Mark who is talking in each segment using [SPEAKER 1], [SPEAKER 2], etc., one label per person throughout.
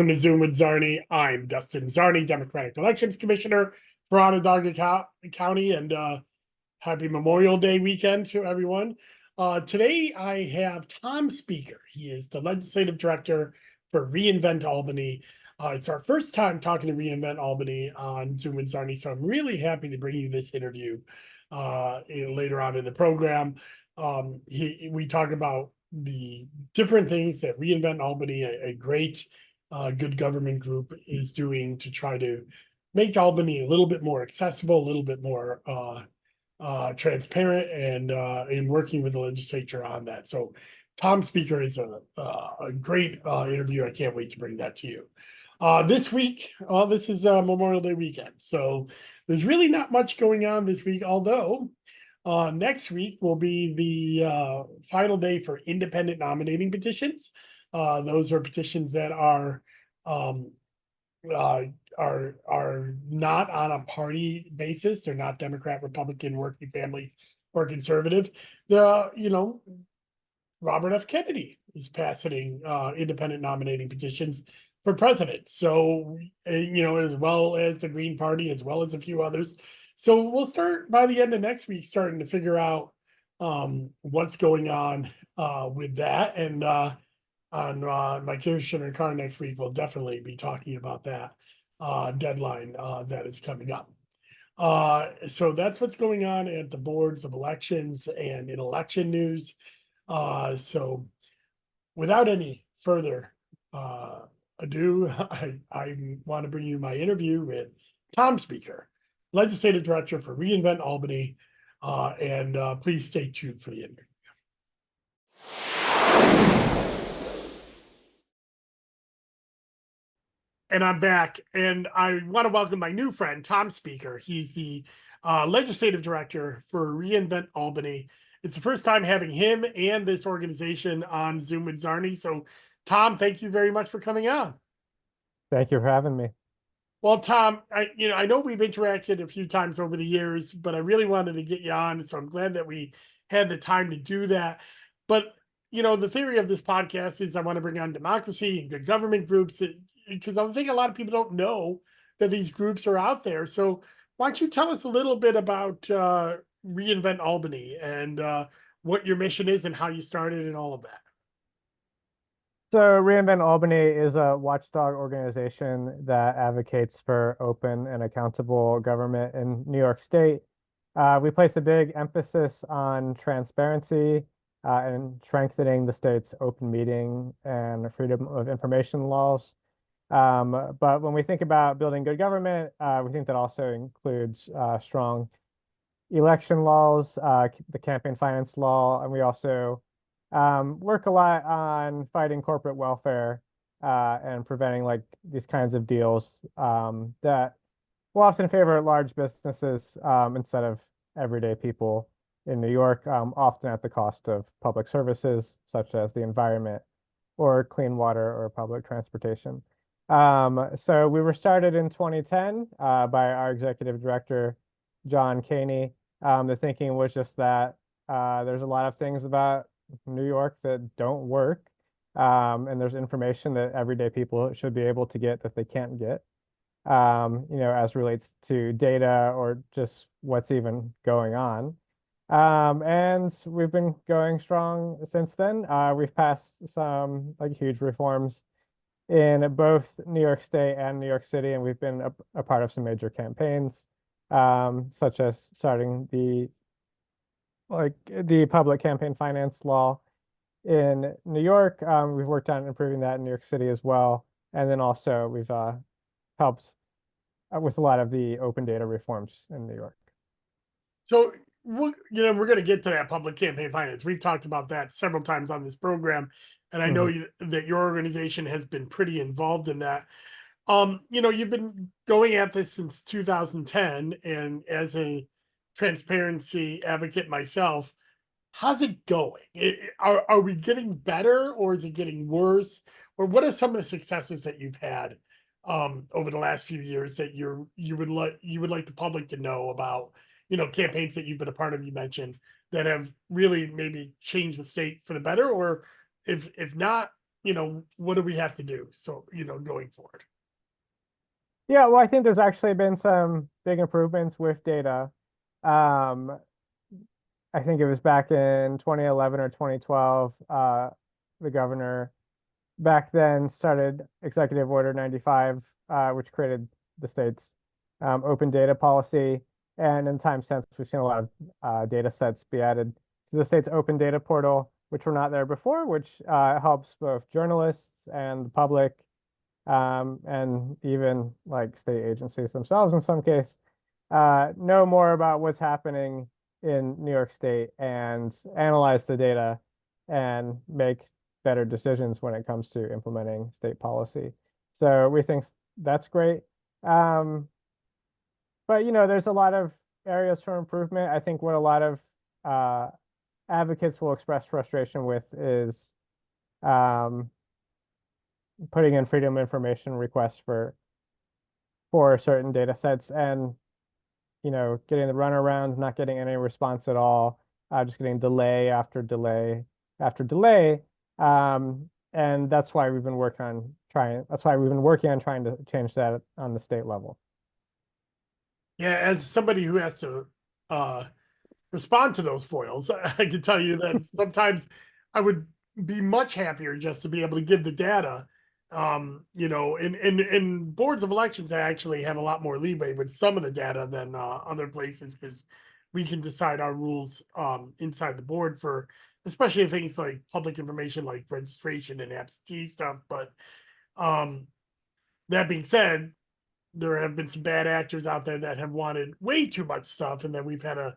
[SPEAKER 1] Welcome to Zoom with Czarny. I'm Dustin Czarny, Democratic Elections Commissioner for Onondaga County, and happy Memorial Day weekend to everyone. Today I have Tom Speaker. He is the Legislative Director for reInvent Albany. It's our first time talking to reInvent Albany on Zoom with Czarny, so I'm really happy to bring you this interview later on in the program. We talk about the different things that reInvent Albany, a great good government group, is doing to try to make Albany a little bit more accessible, a little bit more transparent, and in working with the legislature on that. So Tom Speaker is a great interview. I can't wait to bring that to you. This week, this is Memorial Day weekend, so there's really not much going on this week, although next week will be the final day for independent nominating petitions. Those are petitions that are not on a party basis. They're not Democrat, Republican, working families, or conservative. Robert F. Kennedy is passing independent nominating petitions for president. So, as well as the Green Party, as well as a few others. So we'll start by the end of next week, starting to figure out what's going on with that. And on my commissioner car next week, we'll definitely be talking about that deadline that is coming up. So that's what's going on at the boards of elections and in election news. So without any further ado, I want to bring you my interview with Tom Speaker, Legislative Director for reInvent Albany, and please stay tuned for the interview. And I'm back, and I want to welcome my new friend, Tom Speaker. He's the Legislative Director for reInvent Albany. It's the first time having him and this organization on Zoom with Czarny. So, Tom, thank you very much for coming on.
[SPEAKER 2] Thank you for having me.
[SPEAKER 1] Well, Tom, I know we've interacted a few times over the years, but I really wanted to get you on, so I'm glad that we had the time to do that. But the theory of this podcast is I want to bring on democracy and good government groups, because I think a lot of people don't know that these groups are out there. So why don't you tell us a little bit about reInvent Albany and what your mission is and how you started and all of that?
[SPEAKER 2] So reInvent Albany is a watchdog organization that advocates for open and accountable government in New York State. We place a big emphasis on transparency and strengthening the state's open meeting and freedom of information laws. But when we think about building good government, we think that also includes strong election laws, the campaign finance law, and we also work a lot on fighting corporate welfare and preventing these kinds of deals that will often favor large businesses instead of everyday people in New York, often at the cost of public services such as the environment or clean water or public transportation. So we were started in 2010 by our executive director, John Caney. The thinking was just that there's a lot of things about New York that don't work, and there's information that everyday people should be able to get that they can't get, as relates to data or just what's even going on. And we've been going strong since then. We've passed some huge reforms in both New York State and New York City, and we've been a part of some major campaigns, such as starting the public campaign finance law in New York. We've worked on improving that in New York City as well. And then also we've helped with a lot of the open data reforms in New York.
[SPEAKER 1] So, we're going to get to that public campaign finance. We've talked about that several times on this program. And I know that your organization has been pretty involved in that. You've been going at this since 2010, and as a transparency advocate myself, how's it going? Are we getting better, or is it getting worse? Or what are some of the successes that you've had over the last few years that you would like the public to know about? Campaigns that you've been a part of, you mentioned, that have really maybe changed the state for the better, or if not, what do we have to do? So, going forward.
[SPEAKER 2] Yeah, well, I think there's actually been some big improvements with data. Um, I think it was back in 2011 or 2012, the governor back then started Executive Order 95, which created the state's open data policy. And in time since, we've seen a lot of data sets be added to the state's open data portal, which were not there before, which helps both journalists and the public, and even like state agencies themselves in some case, know more about what's happening in New York State and analyze the data and make better decisions when it comes to implementing state policy. So we think that's great. Um, but there's a lot of areas for improvement. I think what a lot of uh, advocates will express frustration with is um, putting in freedom of information requests for certain data sets and getting the runarounds, not getting any response at all, just getting delay after delay after delay. And that's why we've been working on trying to change that on the state level.
[SPEAKER 1] Yeah, as somebody who has to uh respond to those foils, I can tell you that sometimes I would be much happier just to be able to give the data. In boards of elections, I actually have a lot more leeway with some of the data than other places because we can decide our rules inside the board for especially things like public information like registration and absentee stuff. But um, that being said, there have been some bad actors out there that have wanted way too much stuff, and then we've had to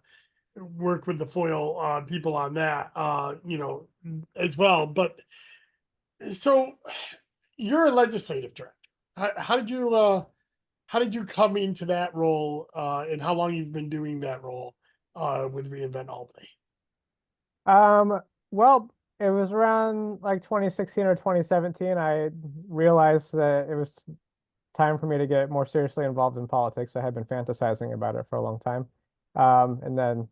[SPEAKER 1] work with the foil people on that, as well. But so you're a legislative director. How did you come into that role, and how long you've been doing that role with Reinvent Albany?
[SPEAKER 2] Um, well, it was around like 2016 or 2017. I realized that it was time for me to get more seriously involved in politics. I had been fantasizing about it for a long time. And then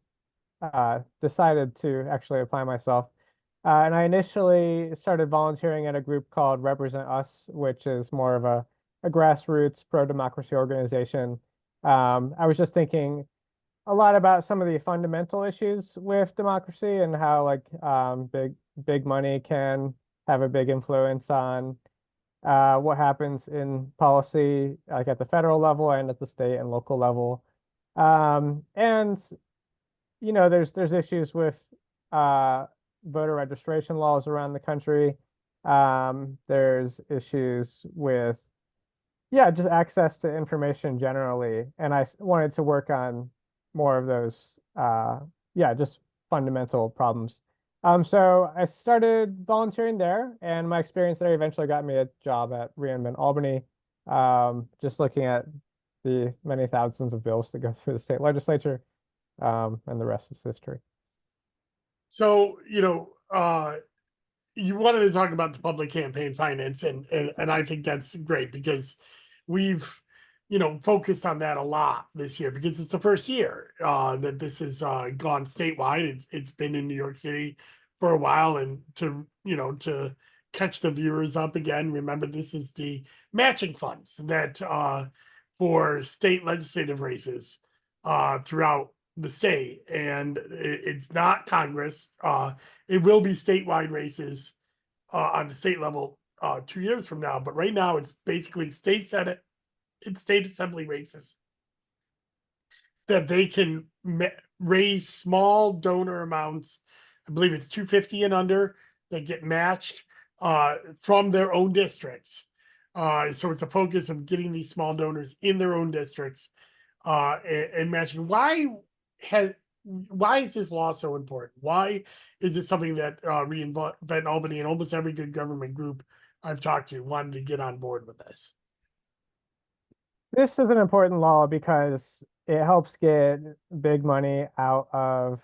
[SPEAKER 2] decided to actually apply myself. And I initially started volunteering at a group called Represent Us, which is more of a grassroots pro-democracy organization. I was just thinking a lot about some of the fundamental issues with democracy and how like big money can have a big influence on what happens in policy, like at the federal level and at the state and local level. And there's issues with uh, voter registration laws around the country. There's issues with, yeah, just access to information generally. And I wanted to work on more of those, yeah, just fundamental problems. So I started volunteering there, and my experience there eventually got me a job at Reinvent Albany. Just looking at the many thousands of bills that go through the state legislature, and the rest is history.
[SPEAKER 1] So, you wanted to talk about the public campaign finance, and I think that's great because we've focused on that a lot this year because it's the first year that this has gone statewide. It's been in New York City for a while, and to catch the viewers up again, remember this is the matching funds that for state legislative races throughout the state, and it's not Congress. It will be statewide races on the state level 2 years from now. But right now, it's basically state senate and state assembly races that they can raise small donor amounts. I believe it's 250 and under that get matched from their own districts. So it's a focus of getting these small donors in their own districts and matching. Has why is this law so important? Why is it something that Reinvent Albany and almost every good government group I've talked to wanted to get on board with this?
[SPEAKER 2] This is an important law because it helps get big money out of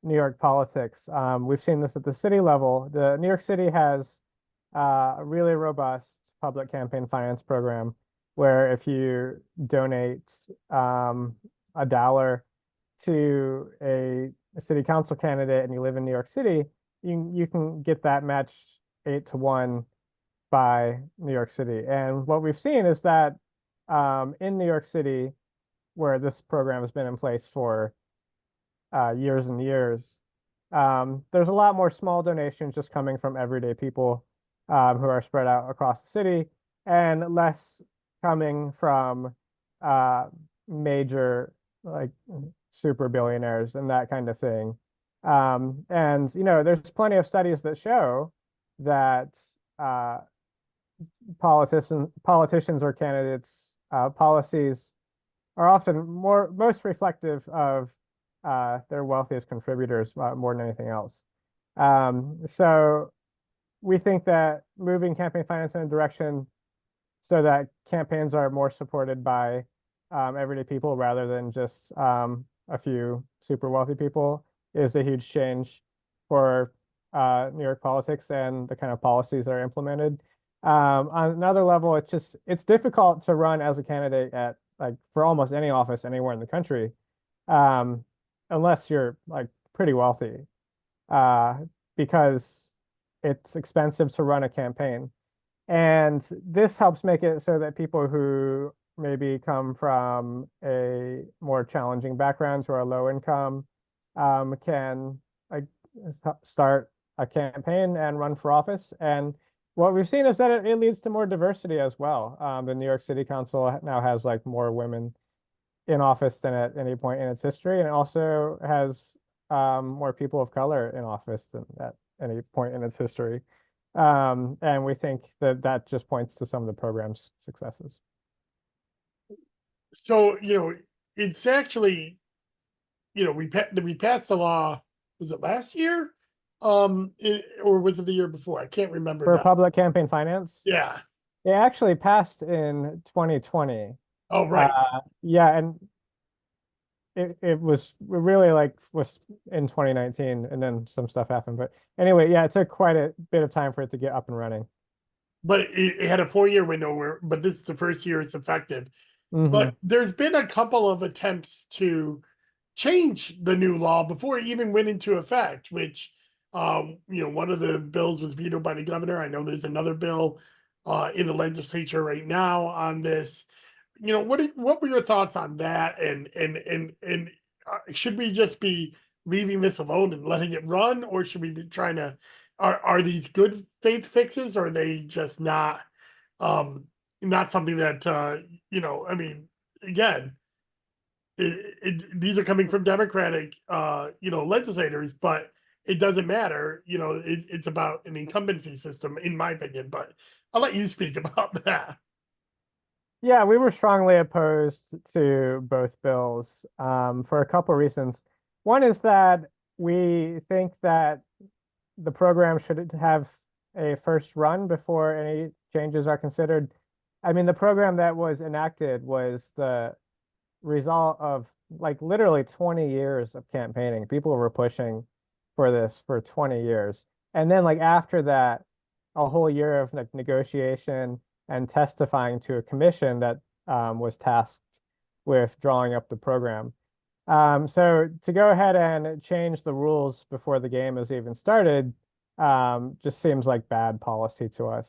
[SPEAKER 2] New York politics. We've seen this at the city level. The New York City has a really robust public campaign finance program where if you donate $1 to a city council candidate and you live in New York City, you can get that matched 8 to 1 by New York City. And what we've seen is that in New York City, where this program has been in place for years and years, there's a lot more small donations just coming from everyday people who are spread out across the city, and less coming from major like super billionaires and that kind of thing. And there's plenty of studies that show that uh, politicians or candidates policies are often most reflective of their wealthiest contributors more than anything else. So we think that moving campaign finance in a direction so that campaigns are more supported by everyday people rather than just a few super wealthy people is a huge change for New York politics and the kind of policies that are implemented. On another level, it's difficult to run as a candidate at like for almost any office anywhere in the country, um, unless you're like pretty wealthy, uh, because it's expensive to run a campaign. And this helps make it so that people who maybe come from a more challenging backgrounds or a low income can like start a campaign and run for office. And what we've seen is that it leads to more diversity as well. The New York City Council now has like more women in office than at any point in its history, and it also has more people of color in office than at any point in its history. And we think that that just points to some of the program's successes.
[SPEAKER 1] So, it's actually, we passed the law, was it last year? Or was it the year before? I can't remember
[SPEAKER 2] For
[SPEAKER 1] now.
[SPEAKER 2] public campaign finance,
[SPEAKER 1] Yeah.
[SPEAKER 2] it actually passed in 2020.
[SPEAKER 1] Oh, right.
[SPEAKER 2] Yeah, and it was really like was in 2019, and then some stuff happened. But anyway, yeah, it took quite a bit of time for it to get up and running.
[SPEAKER 1] But it had a 4-year window but this is the first year it's effective.
[SPEAKER 2] Hmm.
[SPEAKER 1] But there's been a couple of attempts to change the new law before it even went into effect, which, one of the bills was vetoed by the governor. I know there's another bill in the legislature right now on this. What were your thoughts on that? And should we just be leaving this alone and letting it run, or should we be trying to? Are these good faith fixes, or are they just um, not something that I mean, again, these are coming from Democratic legislators, but it doesn't matter. It's about an incumbency system, in my opinion. But I'll let you speak about that.
[SPEAKER 2] Yeah, we were strongly opposed to both bills for a couple reasons. One is that we think that the program should have a first run before any changes are considered. I mean, the program that was enacted was the result of like literally 20 years of campaigning. People were pushing for this for 20 years. And then like after that, a whole year of like negotiation and testifying to a commission that was tasked with drawing up the program. So to go ahead and change the rules before the game has even started just seems like bad policy to us.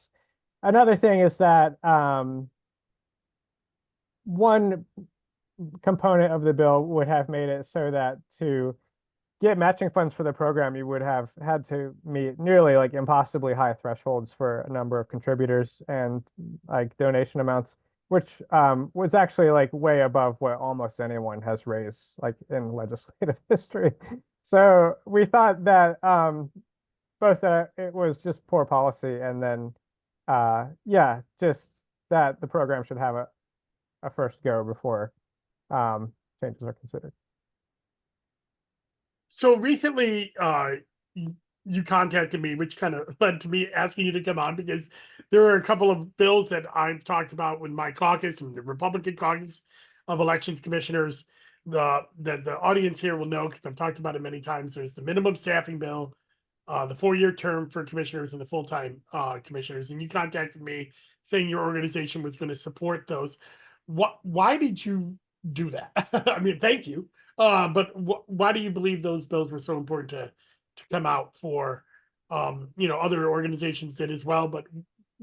[SPEAKER 2] Another thing is that one component of the bill would have made it so that to get matching funds for the program, you would have had to meet nearly like impossibly high thresholds for a number of contributors and like donation amounts, which was actually like way above what almost anyone has raised like in legislative history. So we thought that both it was just poor policy, and then yeah, just that the program should have a first go before changes are considered.
[SPEAKER 1] So recently, you contacted me, which kind of led to me asking you to come on because there are a couple of bills that I've talked about with my caucus and the Republican caucus of elections commissioners. The audience here will know because I've talked about it many times. There's the minimum staffing bill, the 4-year term for commissioners and the full-time commissioners. And you contacted me saying your organization was going to support those. Why did you do that? I mean, thank you. But why do you believe those bills were so important to come out for? Other organizations did as well, but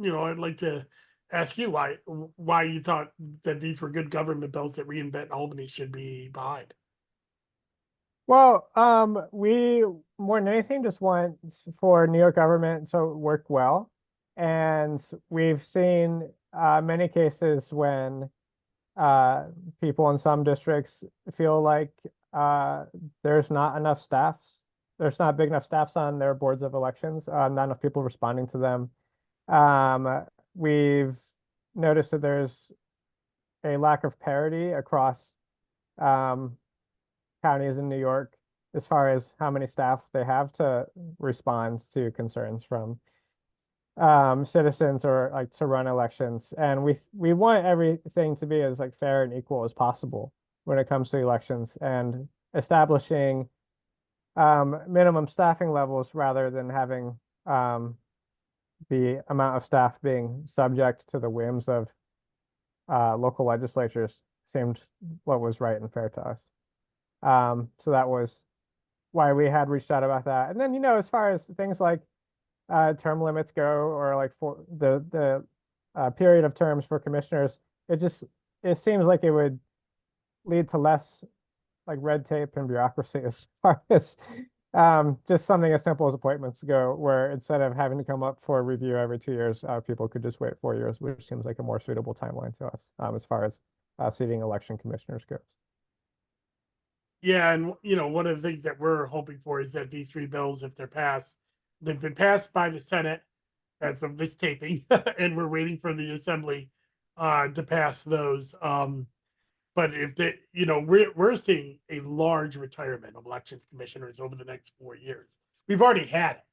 [SPEAKER 1] I'd like to ask you why you thought that these were good government bills that reinvent Albany should be behind.
[SPEAKER 2] Well, we more than anything just want for New York government to work well. And we've seen many cases when uh, people in some districts feel like uh, there's not enough staffs. There's not big enough staffs on their boards of elections, not enough people responding to them. We've noticed that there's a lack of parity across um, counties in New York as far as how many staff they have to respond to concerns from citizens or like to run elections. And we want everything to be as like fair and equal as possible when it comes to elections and establishing minimum staffing levels rather than having the amount of staff being subject to the whims of local legislatures seemed what was right and fair to us. So that was why we had reached out about that. And then, as far as things like term limits go, or like for the period of terms for commissioners, it seems like it would lead to less like red tape and bureaucracy as far as just something as simple as appointments go, where instead of having to come up for review every 2 years, people could just wait 4 years, which seems like a more suitable timeline to us as far as seating election commissioners goes.
[SPEAKER 1] Yeah, and one of the things that we're hoping for is that these three bills, if they're passed, they've been passed by the Senate as of this taping, and we're waiting for the Assembly to pass those. But if they, we're seeing a large retirement of elections commissioners over the next 4 years. We've already had it,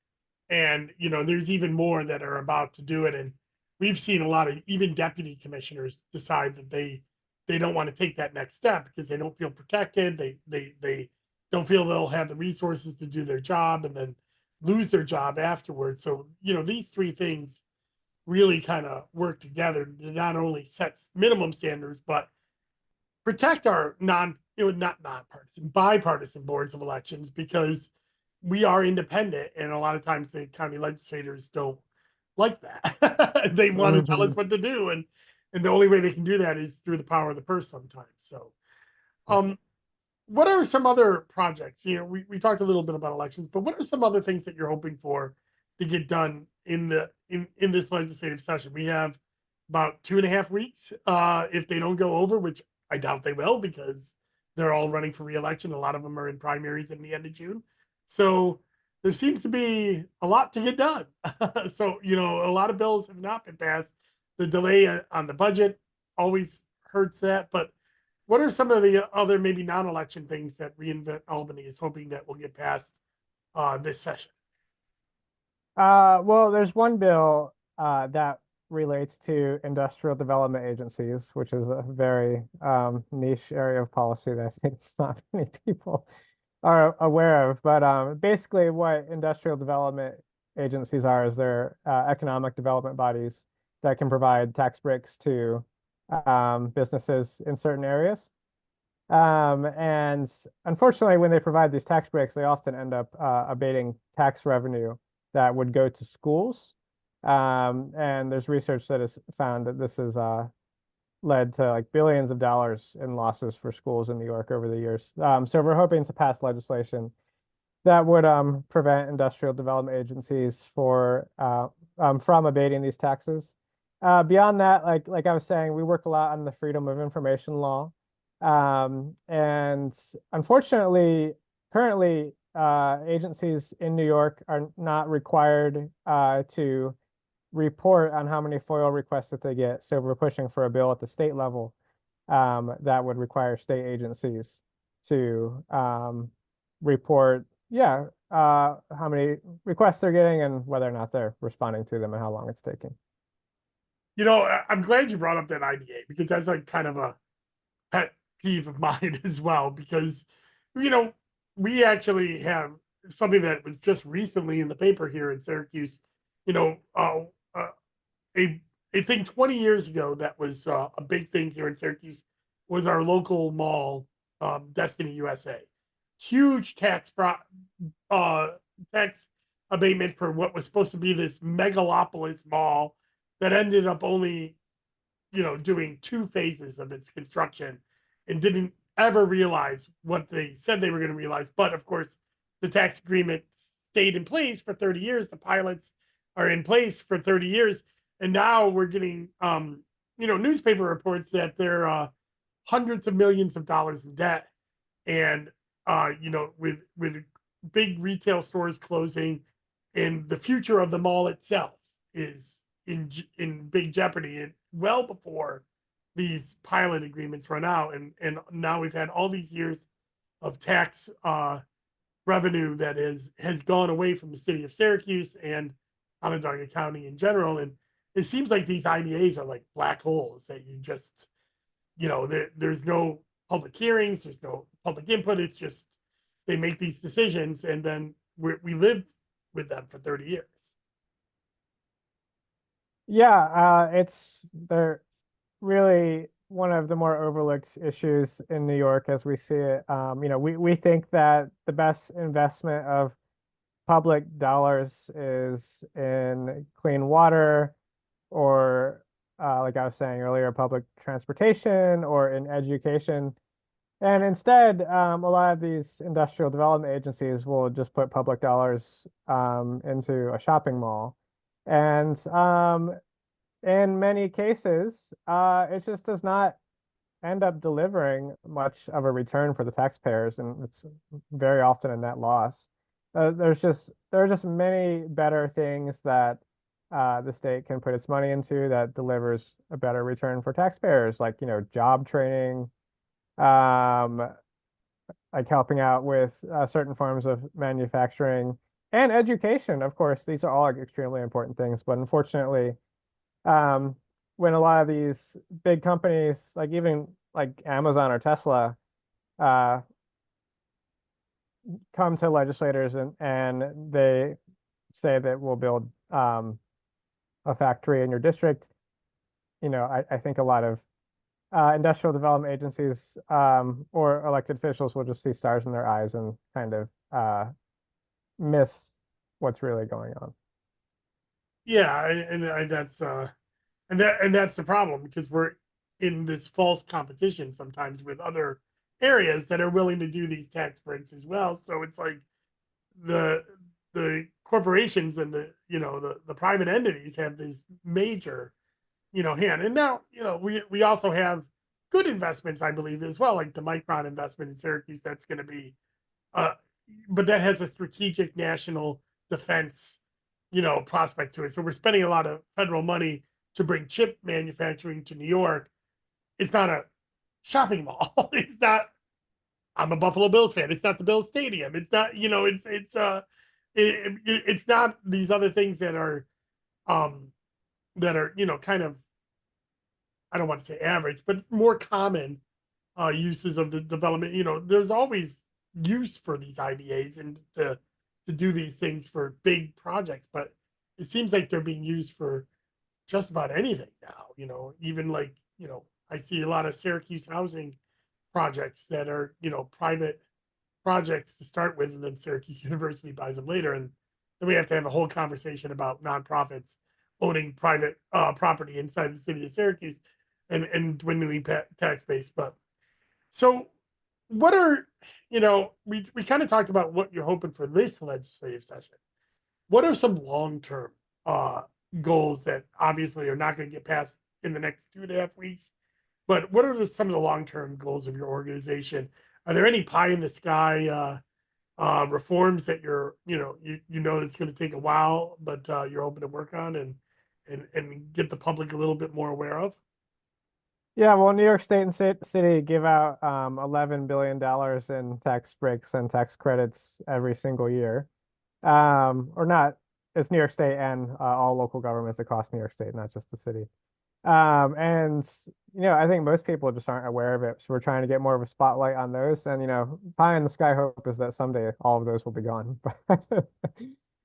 [SPEAKER 1] and there's even more that are about to do it. And we've seen a lot of even deputy commissioners decide that they don't want to take that next step because they don't feel protected. They don't feel they'll have the resources to do their job and then lose their job afterwards. So these three things really kind of work together to not only set minimum standards but protect our not nonpartisan, bipartisan boards of elections, because we are independent, and a lot of times the county legislators don't like that. They want to tell us
[SPEAKER 2] Mhm.
[SPEAKER 1] what to do, and the only way they can do that is through the power of the purse sometimes. So, um, what are some other projects? We talked a little bit about elections, but what are some other things that you're hoping for to get done in this legislative session? We have about 2.5 weeks. If they don't go over, which I doubt they will, because they're all running for reelection. A lot of them are in primaries in the end of June. So there seems to be a lot to get done. So, a lot of bills have not been passed. The delay on the budget always hurts that, but what are some of the other maybe non-election things that Reinvent Albany is hoping that will get passed this session?
[SPEAKER 2] Well, there's one bill that relates to industrial development agencies, which is a very niche area of policy that I think not many people are aware of. But basically, what industrial development agencies are is they're economic development bodies that can provide tax breaks to businesses in certain areas. And unfortunately, when they provide these tax breaks, they often end up abating tax revenue that would go to schools. And there's research that has found that this has led to like billions of dollars in losses for schools in New York over the years. So we're hoping to pass legislation that would prevent industrial development agencies from abating these taxes. Beyond that, like I was saying, we work a lot on the freedom of information law. And unfortunately, currently, agencies in New York are not required to report on how many FOIL requests that they get. So we're pushing for a bill at the state level that would require state agencies to report, yeah, how many requests they're getting and whether or not they're responding to them and how long it's taking.
[SPEAKER 1] I'm glad you brought up that IDA, because that's like kind of a pet peeve of mine as well, because you know we actually have something that was just recently in the paper here in Syracuse. You know, uh, a a thing 20 years ago that was a big thing here in Syracuse was our local mall, Destiny USA. Huge uh, tax abatement for what was supposed to be this megalopolis mall. that ended up only, doing 2 phases of its construction and didn't ever realize what they said they were going to realize. But of course, the tax agreement stayed in place for 30 years. The pilots are in place for 30 years. And now we're getting, newspaper reports that they're hundreds of millions of dollars in debt. And, with big retail stores closing, and the future of the mall itself is in big jeopardy, and well before these pilot agreements run out. And now we've had all these years of tax revenue that has gone away from the city of Syracuse and Onondaga County in general. And it seems like these IBAs are like black holes that you just, there's no public hearings, there's no public input. It's just they make these decisions, and then we live with them for 30 years.
[SPEAKER 2] Yeah, they're really one of the more overlooked issues in New York as we see it. We think that the best investment of public dollars is in clean water, or like I was saying earlier, public transportation, or in education. And instead, a lot of these industrial development agencies will just put public dollars into a shopping mall. And in many cases, it just does not end up delivering much of a return for the taxpayers, and it's very often a net loss. There are just many better things that the state can put its money into that delivers a better return for taxpayers, like job training, um, like helping out with certain forms of manufacturing and education. Of course, these are all extremely important things, but unfortunately, um, when a lot of these big companies, like even like Amazon or Tesla, uh, come to legislators and they say that we'll build a factory in your district, I think a lot of industrial development agencies or elected officials will just see stars in their eyes and kind of miss what's really going on.
[SPEAKER 1] Yeah, and that's the problem, because we're in this false competition sometimes with other areas that are willing to do these tax breaks as well. So it's like the the corporations and the private entities have this major hand. And now we also have good investments, I believe, as well, like the Micron investment in Syracuse. That's going to be uh but that has a strategic national defense prospect to it. So we're spending a lot of federal money to bring chip manufacturing to New York. It's not a shopping mall. It's not. I'm a Buffalo Bills fan. It's not the Bills Stadium. It's not. It's not these other things um that are kind of, I don't want to say average, but more common uses of the development. There's always use for these IDAs and to do these things for big projects, but it seems like they're being used for just about anything now. Even like I see a lot of Syracuse housing projects that are private projects to start with, and then Syracuse University buys them later, and then we have to have a whole conversation about nonprofits owning private property inside the city of Syracuse and dwindling tax base. But so, what are we kind of talked about what you're hoping for this legislative session. What are some long term uh, goals that obviously are not going to get passed in the next 2.5 weeks? But what are some of the long term goals of your organization? Are there any pie in the sky reforms that it's going to take a while, but you're hoping to work on and get the public a little bit more aware of?
[SPEAKER 2] Yeah, well, New York State and City give out $11 billion in tax breaks and tax credits every single year. Or not, it's New York State and all local governments across New York State, not just the city. And I think most people just aren't aware of it. So we're trying to get more of a spotlight on those. And pie in the sky hope is that someday all of those will be gone.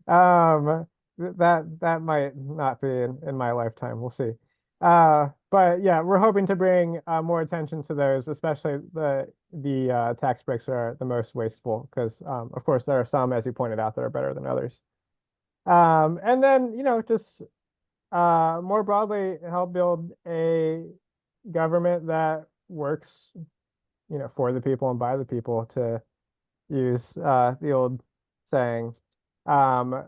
[SPEAKER 2] um, that might not be in my lifetime. We'll see. But yeah, we're hoping to bring more attention to those, especially the tax breaks are the most wasteful because of course there are some, as you pointed out, that are better than others. And then just more broadly, help build a government that works, for the people and by the people, to use the old saying. Um,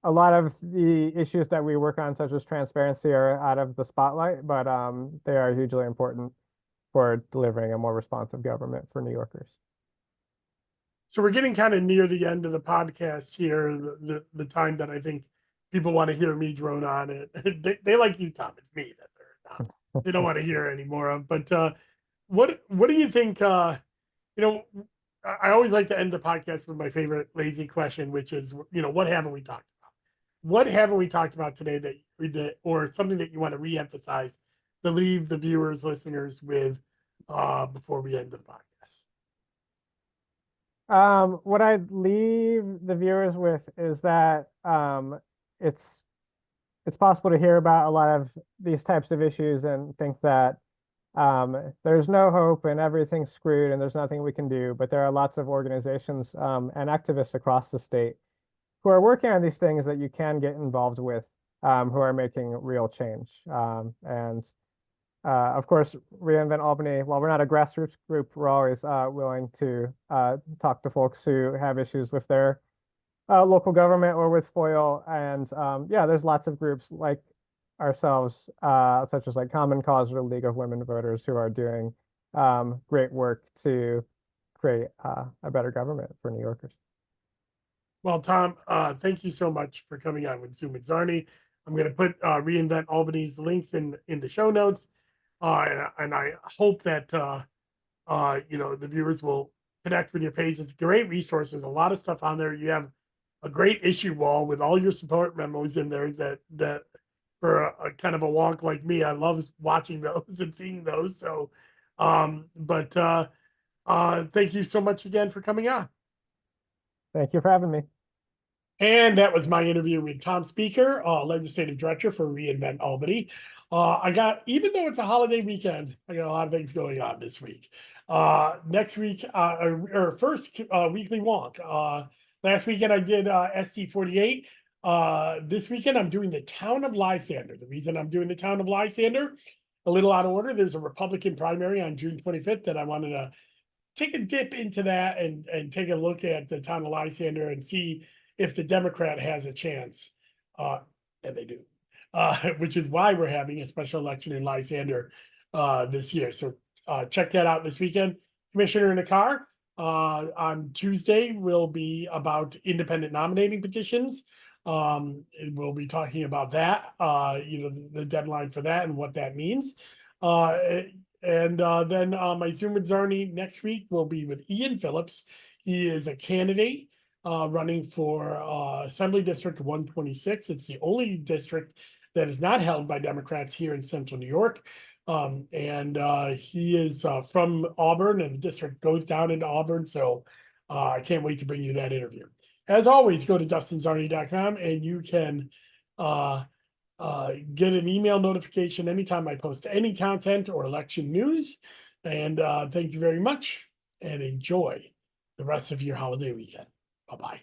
[SPEAKER 2] a lot of the issues that we work on, such as transparency, are out of the spotlight, but they are hugely important for delivering a more responsive government for New Yorkers.
[SPEAKER 1] So we're getting kind of near the end of the podcast here, the time that I think people want to hear me drone on it. They like you, Tom. It's me that they don't want to hear anymore of. But what do you think? You know, I always like to end the podcast with my favorite lazy question, which is, what haven't we talked about? What haven't we talked about today that or something that you want to reemphasize to leave the viewers, listeners with before we end the podcast?
[SPEAKER 2] What I'd leave the viewers with is that it's it's possible to hear about a lot of these types of issues and think that there's no hope and everything's screwed and there's nothing we can do. But there are lots of organizations and activists across the state who are working on these things that you can get involved with, who are making real change. Of course, Reinvent Albany, while we're not a grassroots group, we're always willing to talk to folks who have issues with their local government or with FOIL. And yeah, there's lots of groups like ourselves, such as like Common Cause or League of Women Voters, who are doing great work to create a better government for New Yorkers.
[SPEAKER 1] Well, Tom, thank you so much for coming on with Zoom with Czarny. I'm going to put Reinvent Albany's links in the show notes. And I hope that the viewers will connect with your page. It's a great resource. There's a lot of stuff on there. You have a great issue wall with all your support memos in there that for a kind of a wonk like me, I love watching those and seeing those. So thank you so much again for coming on.
[SPEAKER 2] Thank you for having me.
[SPEAKER 1] And that was my interview with Tom Speaker, Legislative Director for Reinvent Albany. Even though it's a holiday weekend, I got a lot of things going on this week. Next week, or first weekly wonk. Last weekend I did SD48. This weekend I'm doing the town of Lysander. The reason I'm doing the town of Lysander, a little out of order, there's a Republican primary on June 25th that I wanted to take a dip into that and take a look at the town of Lysander and see if the Democrat has a chance. And they do. Which is why we're having a special election in Lysander this year. So check that out this weekend. Commissioner in a Car on Tuesday will be about independent nominating petitions. We'll be talking about that, the deadline for that and what that means. Then my Zoom with Czarny next week will be with Ian Phillips. He is a candidate running for Assembly District 126. It's the only district that is not held by Democrats here in Central New York. He is from Auburn, and the district goes down into Auburn. So I can't wait to bring you that interview. As always, go to DustinCzarny.com and you can get an email notification anytime I post any content or election news. And thank you very much and enjoy the rest of your holiday weekend. Bye-bye.